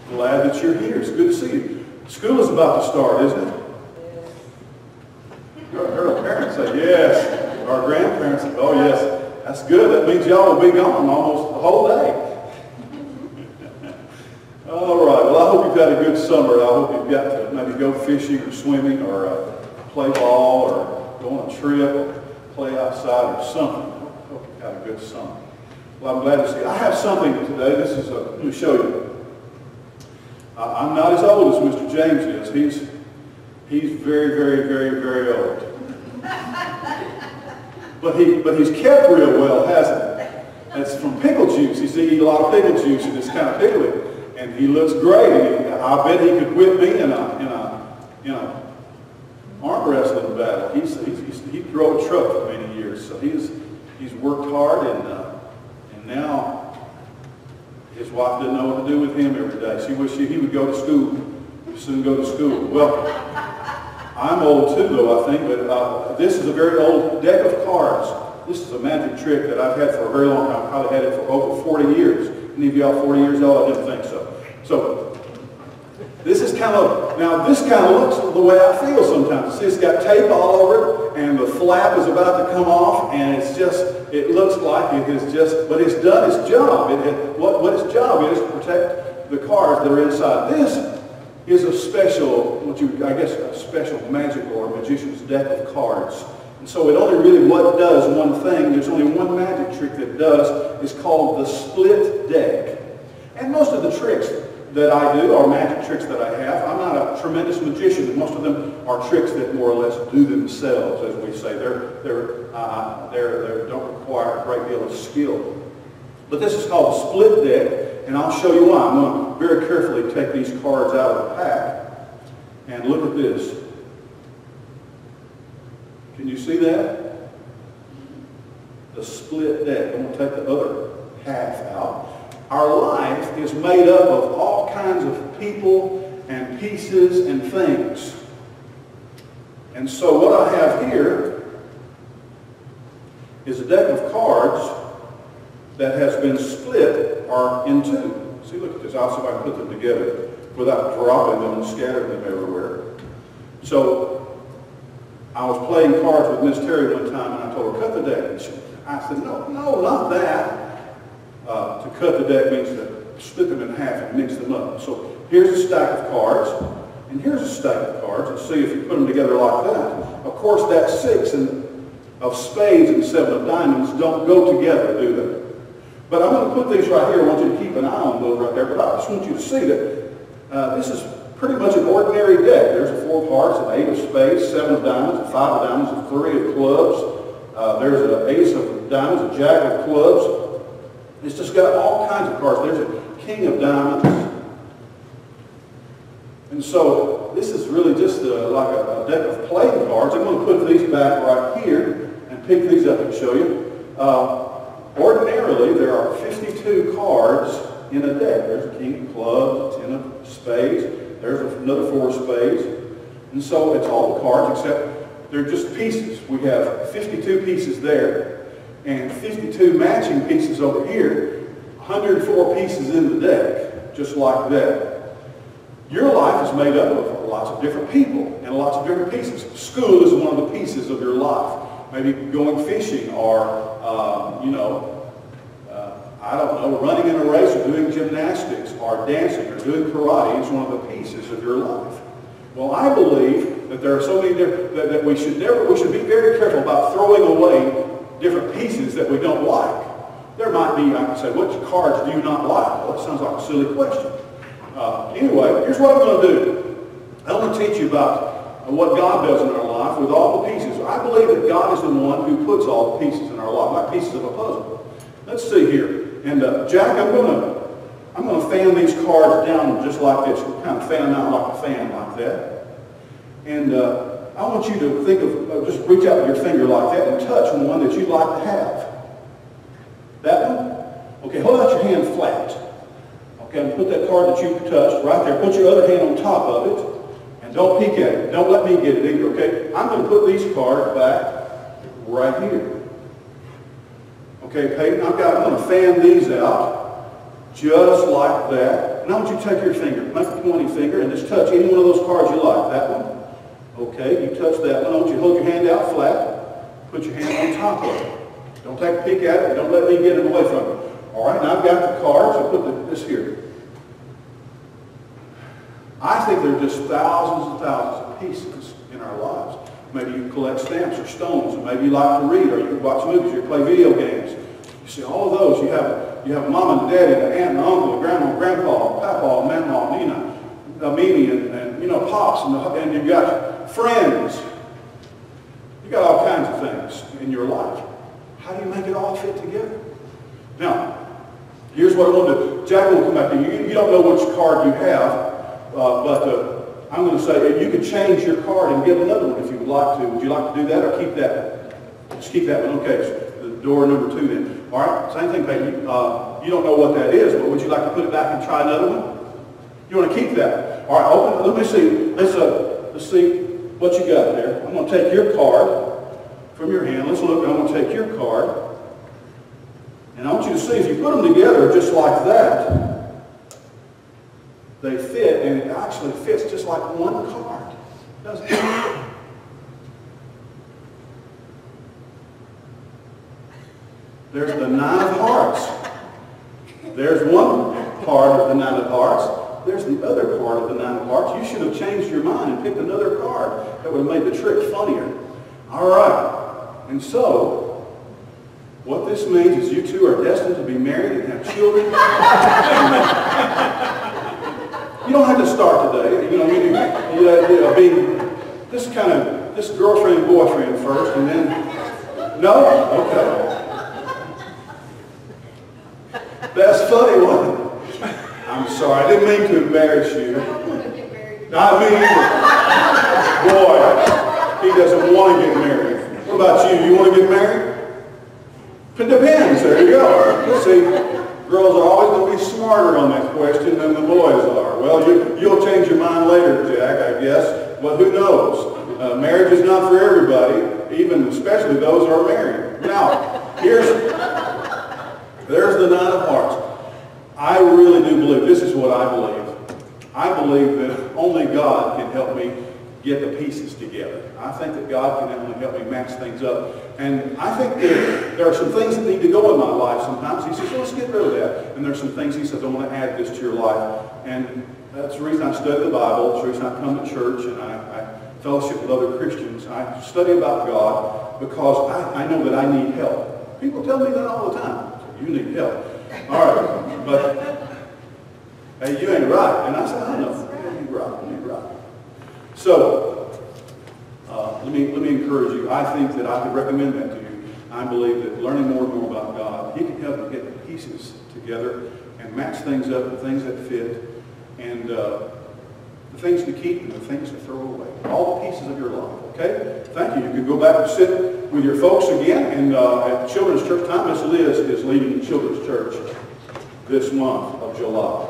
Glad that you're here. It's good to see you. School is about to start, isn't it? Our parents say yes. Our grandparents say, oh yes. That's good. That means y'all will be gone almost the whole day. All right. Well, I hope you've had a good summer. I hope you've got to maybe go fishing or swimming or play ball or go on a trip or play outside or something. I hope you've had a good summer. Well, I'm glad to see you. I have something today. This is let me show you. I'm not as old as Mr. James is. He's very, very, very, very old. But he's kept real well, hasn't he? It's from pickle juice. He's eating a lot of pickle juice, and it's kind of pickly. And he looks great. I bet he could whip me in a arm wrestling battle. He drove a truck for many years, so he's worked hard, and now his wife didn't know what to do with him every day. She wished he would go to school, soon go to school. Well, I'm old too, though, I think, but this is a very old deck of cards. This is a magic trick that I've had for a very long time. I've probably had it for over 40 years. Any of y'all 40 years old? I didn't think so. So, this is this kind of looks the way I feel sometimes. See, it's got tape all over it, and the flap is about to come off, and it looks like it is just, but it's done its job. What its job is to protect the cards that are inside. This is a special, a special magic or magician's deck of cards. And so it only really does one thing. There's only one magic trick that it does. It's called the split deck. And most of the tricks that I do are magic tricks that I have. I'm not a tremendous magician. Most of them are tricks that more or less do themselves, as we say. They don't require a great deal of skill. But this is called a split deck, and I'll show you why. I'm going to very carefully take these cards out of the pack, and look at this. Can you see that? The split deck. I'm going to take the other half out. Our life is made up of all kinds of people and pieces and things. And so what I have here is a deck of cards that has been split or in two. See, look at this. I'll see if I can put them together without dropping them and scattering them everywhere. So I was playing cards with Miss Terry one time, and I told her, cut the deck. I said, no, not that. To cut the deck means to split them in half and mix them up. So here's a stack of cards, and here's a stack of cards. And see if you put them together like that. Of course, that 6 of spades and 7 of diamonds don't go together, do they? But I'm going to put these right here. I want you to keep an eye on those right there. But I just want you to see that this is pretty much an ordinary deck. There's a 4 of hearts, an 8 of spades, 7 of diamonds, a 5 of diamonds, a 3 of clubs. There's an ace of diamonds, a jack of clubs. It's just got all kinds of cards. There's a king of diamonds. And so this is really just like a deck of playing cards. I'm going to put these back right here and pick these up and show you. Ordinarily, there are 52 cards in a deck. There's a king of clubs, a 10 of spades. There's another 4 of spades. And so it's all the cards except they're just pieces. We have 52 pieces there and 52 matching pieces over here. 104 pieces in the deck, just like that. Your life is made up of lots of different people and lots of different pieces. School is one of the pieces of your life. Maybe going fishing or, I don't know, running in a race or doing gymnastics or dancing or doing karate is one of the pieces of your life. Well, I believe that there are so many different, that we should be very careful about throwing away different pieces that we don't like. There might be, I could say, which cards do you not like? Well, that sounds like a silly question. Anyway, here's what I'm going to do. I want to teach you about what God does in our life with all the pieces. I believe that God is the one who puts all the pieces in our life, like pieces of a puzzle. Let's see here. And Jack, I'm going to fan these cards down just like this. Kind of fan them out like a fan, like that. And I want you to think of, just reach out with your finger like that and touch one that you'd like to have. That one? Okay, hold out your hand flat. Okay, I'm going to put that card that you touched right there. Put your other hand on top of it. And don't peek at it. Don't let me get it either, okay? I'm going to put these cards back right here. Okay, Peyton, I'm going to fan these out just like that. And I want you to take your finger, make a pointing finger, and just touch any one of those cards you like. That one. Okay, you touch that one. I want you to hold your hand out flat. Put your hand on top of it. Don't take a peek at it. Don't let me get it away from you. All right, now I've got the cards. I'll put this here. I think there are just thousands and thousands of pieces in our lives. Maybe you collect stamps or stones, or maybe you like to read, or you watch movies, or you play video games. You see all of those. You have mom and daddy, the aunt and uncle, and grandma and grandpa, papa and mama, Nina, Mimi, and you know, pops, and you've got friends. You've got all kinds of things in your life. How do you make it all fit together? Now, here's what I want to do. Jack will come back to you. You don't know which card you have, but I'm going to say you could change your card and get another one if you would like to. Would you like to do that or keep that one? Just keep that one. Okay, so the door number 2 then. All right, same thing, Peggy. You don't know what that is, but would you like to put it back and try another one? You want to keep that? All right, open. Let me see. Let's see what you got there. I'm going to take your card from your hand. Let's look. I'm going to take your card. And I want you to see if you put them together just like that, they fit, and it actually fits just like one card, doesn't it? There's the 9 of hearts. There's one part of the 9 of hearts. There's the other part of the 9 of hearts. You should have changed your mind and picked another card. That would have made the trick funnier. All right. And so, what this means is you two are destined to be married and have children. You don't have to start today. You know, being this girlfriend, boyfriend first, and then, no? Okay. That's funny, wasn't it? I'm sorry, I didn't mean to embarrass you. I don't want to get married. Not me either. Boy, he doesn't want to get married. What about you? You want to get married? It depends. There you go. See, girls are always going to be smarter on that question than the boys are. Well, you'll change your mind later, Jack, I guess. But who knows? Marriage is not for everybody, even especially those who are married. Now, there's the 9 of hearts. I really do believe, this is what I believe. I believe that only God can help me get the pieces together. I think that God can only help me match things up. And I think that there are some things that need to go in my life sometimes. He says, well, let's get rid of that. And there's some things he says, I want to add this to your life. And that's the reason I study the Bible. That's the reason I come to church and I fellowship with other Christians. I study about God because I know that I need help. People tell me that all the time. You need help. All right. But, hey, you ain't right. And I said, I know. Yeah, you're right. You're right. So, let me encourage you. I think that I could recommend that to you. I believe that learning more and more about God, he can help you get the pieces together and match things up, the things that fit, and the things to keep and the things to throw away. All the pieces of your life, okay? Thank you. You can go back and sit with your folks again. And at Children's Church time, Miss Liz is leading Children's Church this month of July.